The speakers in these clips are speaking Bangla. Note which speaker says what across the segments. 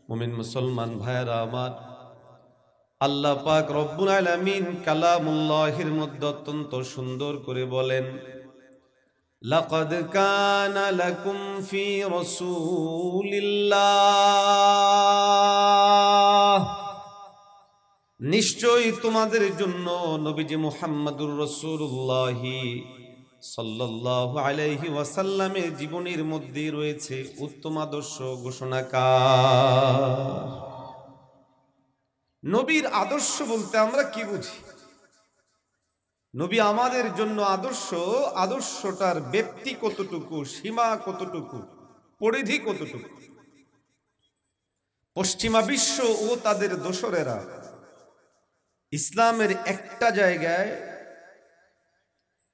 Speaker 1: মুমিন মুসলমান ভাইরা আমার, আল্লাহ পাক রব্বুল আলামিন কালামুল্লাহির মধ্যে অত্যন্ত সুন্দর করে বলেন, লাকাদ কানা লাকুম ফি রাসূলিল্লাহ, নিশ্চয়ই তোমাদের জন্য নবীজি মুহাম্মদুর রাসূলুল্লাহ সাল্লাল্লাহু আলাইহি ওয়াসাল্লামের জীবনের মধ্যে রয়েছে উত্তম আদর্শ ঘোষণাকার। নবীর আদর্শ বলতে আমরা কি বুঝি? নবী আমাদের জন্য আদর্শ, আদর্শটার ব্যক্তি কতটুকু, সীমা কতটুকু, পরিধি কতটুকু। পশ্চিমা বিশ্ব ও তাদের দোসরেরা ইসলামের একটা জায়গায়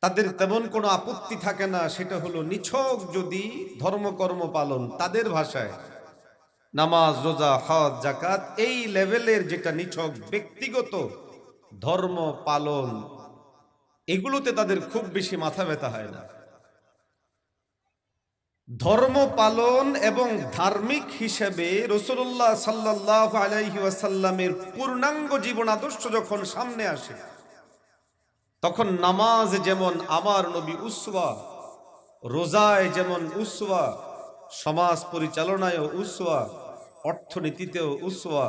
Speaker 1: তাদের তেমন কোনো আপত্তি থাকে না, সেটা হলো নিছক যদি ধর্মকর্ম পালন, তাদের ভাষায় নামাজ, রোজা, হজ, যাকাত, এই লেভেলের যেটা নিছক ব্যক্তিগত ধর্ম পালন, এগুলোতে তাদের খুব বেশি মাথা ব্যথা হয় না। ধর্ম পালন এবং ধার্মিক হিসেবে রাসূলুল্লাহ সাল্লাল্লাহু আলাইহি ওয়াসাল্লামের পূর্ণাঙ্গ জীবন আদর্শ যখন সামনে আসে, তখন নামাজ যেমন আমার নবী উসওয়া, রোজায় যেমন উসওয়া, সমাজ পরিচালনায়ও উসওয়া, অর্থনীতিতেও উসওয়া,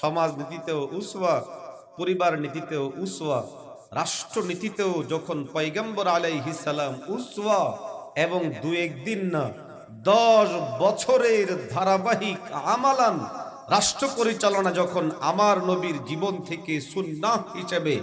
Speaker 1: সমাজনীতিতেও উসওয়া, পরিবার নীতিতেও উসওয়া, রাষ্ট্রনীতিতেও যখন পয়গম্বর আলাইহিস সালাম উসওয়া, এবং দু একদিন না 10 বছরের ধারাবাহিক আমালান রাষ্ট্র পরিচালনা যখন আমার নবীর জীবন থেকে সুন্নাহ হিসেবে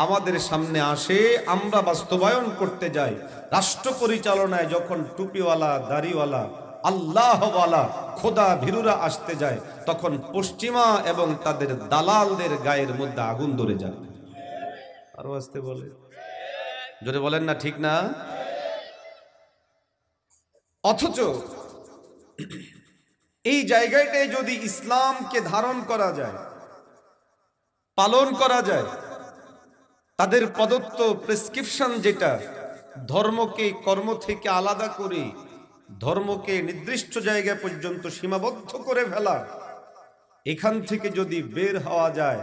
Speaker 1: আমাদের সামনে আসে, আমরা বাস্তবায়ন করতে যাই, রাষ্ট্র পরিচালনায় যখন টুপিওয়ালা, দাড়িওয়ালা, আল্লাহওয়ালা, খোদা ভীরুরা আসতে যায়, তখন পশ্চিমা এবং তাদের দালালদের গায়ের মধ্যে আগুন ধরে যায়। আরো আসতে বলে, জোরে বলেন না, ঠিক না? অথচ এই জায়গাটায় যদি ইসলামকে ধারণ করা যায়, পালন করা যায়, তাদের প্রদত্ত প্রেসক্রিপশন যেটা, ধর্মকে কর্ম থেকে আলাদা করে ধর্মকে নির্দিষ্ট জায়গা পর্যন্ত সীমাবদ্ধ করে ফেলা, এখান থেকে যদি বের হওয়া যায়,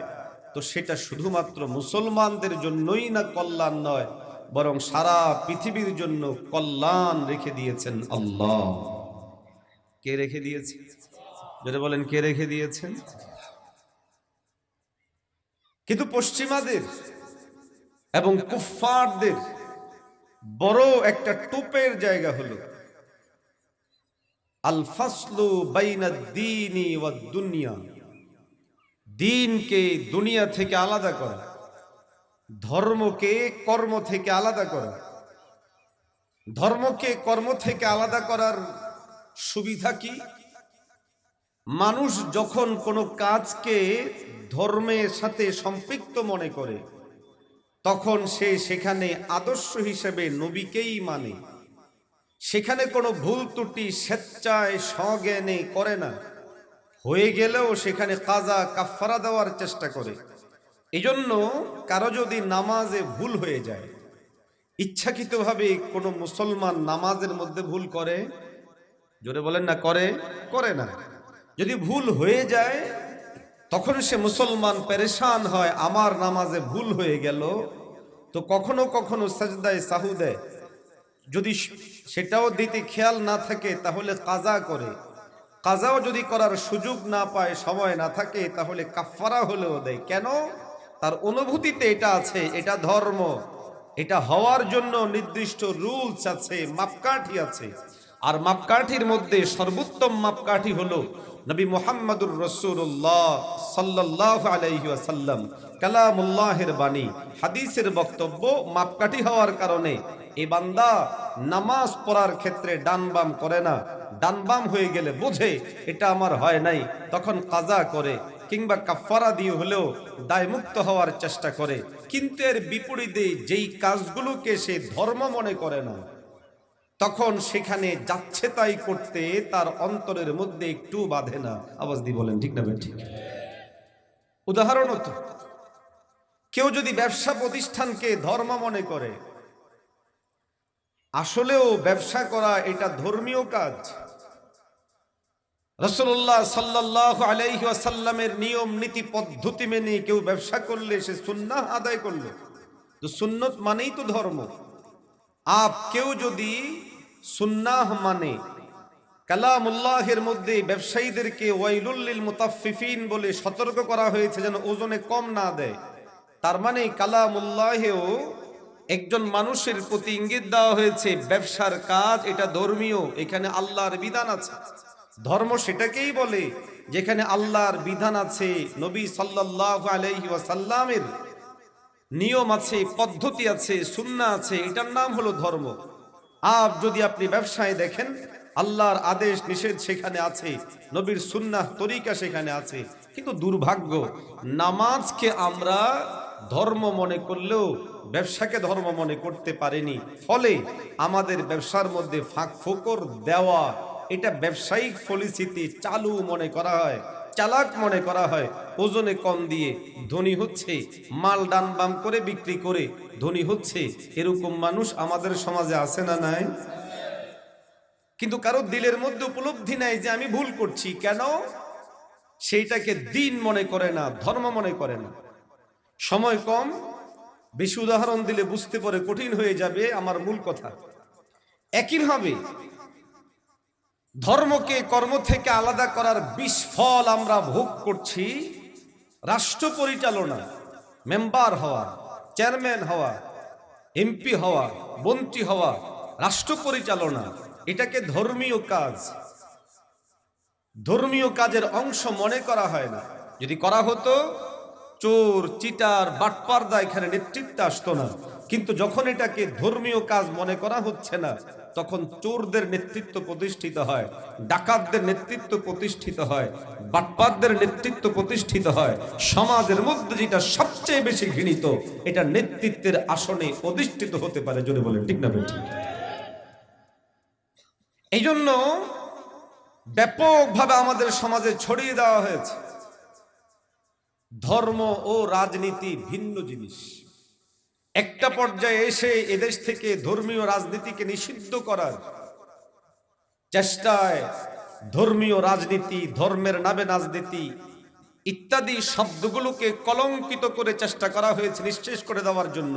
Speaker 1: তো সেটা শুধুমাত্র মুসলমানদের জন্যই না কল্যাণ নয়, বরং সারা পৃথিবীর জন্য কল্যাণ রেখে দিয়েছেন আল্লাহ। কে রেখে দিয়েছে? যেটা বলেন, কে রেখে দিয়েছেন? কিন্তু পশ্চিমাদের এবং কুফফারদের বড় একটা টুপের জায়গা হলো আল ফাসলু বাইনা দ্বীনি ওয়াদ দুনিয়া, দ্বীনকে দুনিয়া থেকে আলাদা করা, ধর্মকে কর্ম থেকে আলাদা করা। ধর্মকে কর্ম থেকে আলাদা করার সুবিধা কি? মানুষ যখন কোনো কাজকে ধর্মের সাথে সম্পৃক্ত মনে করে, তখন সে সেখানে আদর্শ হিসেবে নবীকেই মানে, সেখানে কোনো ভুল ত্রুটি স্বেচ্ছায় সজ্ঞানে করে না, হয়ে গেলেও সেখানে কাজা কাফারা দেওয়ার চেষ্টা করে। এজন্য কারো যদি নামাজে ভুল হয়ে যায়, ইচ্ছাকৃতভাবে কোনো মুসলমান নামাজের মধ্যে ভুল করে, জোরে বলেন না, করে? করে না। যদি ভুল হয়ে যায়, তখন সে মুসলমান পেরেশান হয়, আমার নামাজে ভুল হয়ে গেল। তো কখনো কখনো সাজদায় সাহু দেয়, যদি সেটাও দিতে খেয়াল না থাকে তাহলে কাজা করে, কাজাও যদি করার সুযোগ না পায়, সময় না থাকে, তাহলে কাফারা হলেও দেয়। কেন? তার অনুভূতিতে এটা আছে, এটা ধর্ম, এটা হওয়ার জন্য নির্দিষ্ট রুলস আছে, মাপকাঠি আছে। আর মাপকাঠির মধ্যে সর্বোত্তম মাপকাঠি হলো নবী মুহাম্মদুর রাসূলুল্লাহ সাল্লাল্লাহু আলাইহি ওয়াসাল্লাম, কালামুল্লাহের বাণী, হাদিসের বক্তব্য। মাপকাঠি হওয়ার কারণে এই বান্দা নামাজ পড়ার ক্ষেত্রে ডান বাম করে না, ডান বাম হয়ে গেলে বোঝে এটা আমার হয় নাই, তখন কাজা করে কিংবা কাফারা দিয়ে হলেও দায়মুক্ত হওয়ার চেষ্টা করে। কিন্তু এর বিপরীতে যেই কাজগুলোকে সে ধর্ম মনে করে না, তখন সেখানে যাচ্ছে তাই করতে তার অন্তরের মধ্যে একটু বাধে না। আওয়াজ দিয়ে বলেন, ঠিক না ঠিক? উদাহরণত, কেউ যদি ব্যবসা প্রতিষ্ঠানকে ধর্ম মনে করে, আসলেও ব্যবসা করা এটা ধর্মীয় কাজ। রাসূলুল্লাহ সাল্লাল্লাহু আলাইহি ওয়াসাল্লামের নিয়ম নীতি পদ্ধতি মেনে কেউ ব্যবসা করলে সে সুন্নাহ আদায় করলো। তো সুন্নত মানেই তো ধর্ম। কেউ যদি সুন্নাহ মানে, কালামুল্লাহের মধ্যে ব্যবসায়ীদেরকে ওয়াইলুল লিল মুতাফফিফিন বলে সতর্ক করা হয়েছে যেন ওজনে কম না দেয়। তার মানে কালামুল্লাহেও একজন মানুষের প্রতি ইঙ্গিত দেওয়া হয়েছে ব্যবসার কাজ এটা ধর্মীয়, এখানে আল্লাহর বিধান আছে। ধর্ম সেটাকেই বলে যেখানে আল্লাহর বিধান আছে, নবী সাল্লাল্লাহু আলাইহি ওয়াসাল্লামের নিয়ম আছে, পদ্ধতি আছে, সুন্নাহ আছে, এটার নাম হলো ধর্ম। যদি আপনি ব্যবসায় দেখেন আল্লাহর আদেশ নিষেধ সেখানে আছে, নবীর সুন্নাহ তরিকা সেখানে আছে। কিন্তু দুর্ভাগ্য, নামাজকে আমরা ধর্ম মনে করলেও ব্যবসাকে ধর্ম মনে করতে পারিনি। ফলে আমাদের ব্যবসার মধ্যে ফাঁক ফোকর দেওয়া, এটা ব্যবসায়িক পলিসিতে চালু মনে করা হয়, চালাক মনে করা হয়। ওজনে কম দিয়ে ধনী হচ্ছে, মাল ডান বাম করে বিক্রি করে ধনী হচ্ছে, এরকম মানুষ আমাদের সমাজে আছে না নাই? কিন্তু কারো দিলের মধ্যে উপলব্ধি নাই যে আমি ভুল করছি। কেন? সেইটাকে দিন মনে করে না, ধর্ম মনে করে না। সময় কম, বেশি উদাহরণ দিলে বুঝতে পারে কঠিন হয়ে যাবে আমার মূল কথা। একইভাবে ধর্মকে কর্ম থেকে আলাদা করার বিস্ফল আমরা ভোগ করছি। রাষ্ট্র পরিচালনা, মেম্বার হওয়া, চেয়ারম্যান হওয়া, এমপি হওয়া, মন্ত্রী হওয়া, রাষ্ট্র পরিচালনা, এটাকে ধর্মীয় কাজ, ধর্মীয় কাজের অংশ মনে করা হয় না। যদি করা হতো, চোর চিটার বাটপারদা এখানে নেতৃত্বে আসতো না। কিন্তু যখন এটাকে ধর্মীয় কাজ মনে করা হচ্ছে না, তখন চোরদের নেতৃত্ব প্রতিষ্ঠিত হয়, ডাকাতদের নেতৃত্ব প্রতিষ্ঠিত হয়, বাটপারদের নেতৃত্ব প্রতিষ্ঠিত হয়। সমাজের মধ্যে যেটা সবচেয়ে বেশি ঘৃণিত, এটা নেতৃত্বের আসনে অধিষ্ঠিত হতে পারে। জোরে বলেন ঠিক না বেঠিক? এই জন্য ব্যাপকভাবে আমাদের সমাজে ছড়িয়ে দেওয়া হয়েছে ধর্ম ও রাজনীতি ভিন্ন জিনিস। একটা পর্যায়ে এসে এদেশ থেকে ধর্মীয় রাজনীতিকে নিষিদ্ধ করার চেষ্টায় ধর্মীয় রাজনীতি, ধর্মের নামে রাজনীতি ইত্যাদি শব্দগুলোকে কলঙ্কিত করে চেষ্টা করা হয়েছে নিঃশেষ করে দেওয়ার জন্য।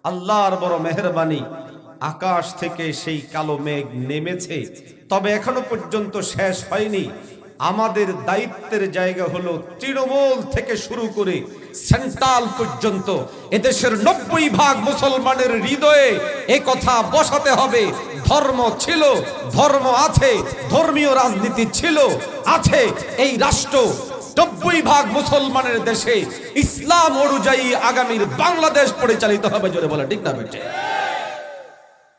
Speaker 1: আল্লাহর বড় মেহেরবানি, আকাশ থেকে সেই কালো মেঘ নেমেছে, তবে এখনো পর্যন্ত শেষ হয়নি। আমাদের দায়িত্বের জায়গা হলো তৃণমূল থেকে শুরু করে সেন্ট্রাল পর্যন্ত এদেশের 90% মুসলমানের হৃদয়ে এই কথা বসাতে হবে, ধর্ম ছিল, ধর্ম আছে, ধর্মীয় রাজনীতি ছিল, আছে। এই রাষ্ট্র 90% মুসলমানের দেশে ইসলাম অনুযায়ী আগামীর বাংলাদেশ পরিচালিত হবে। জোরে বলে ঠিক না বেটে?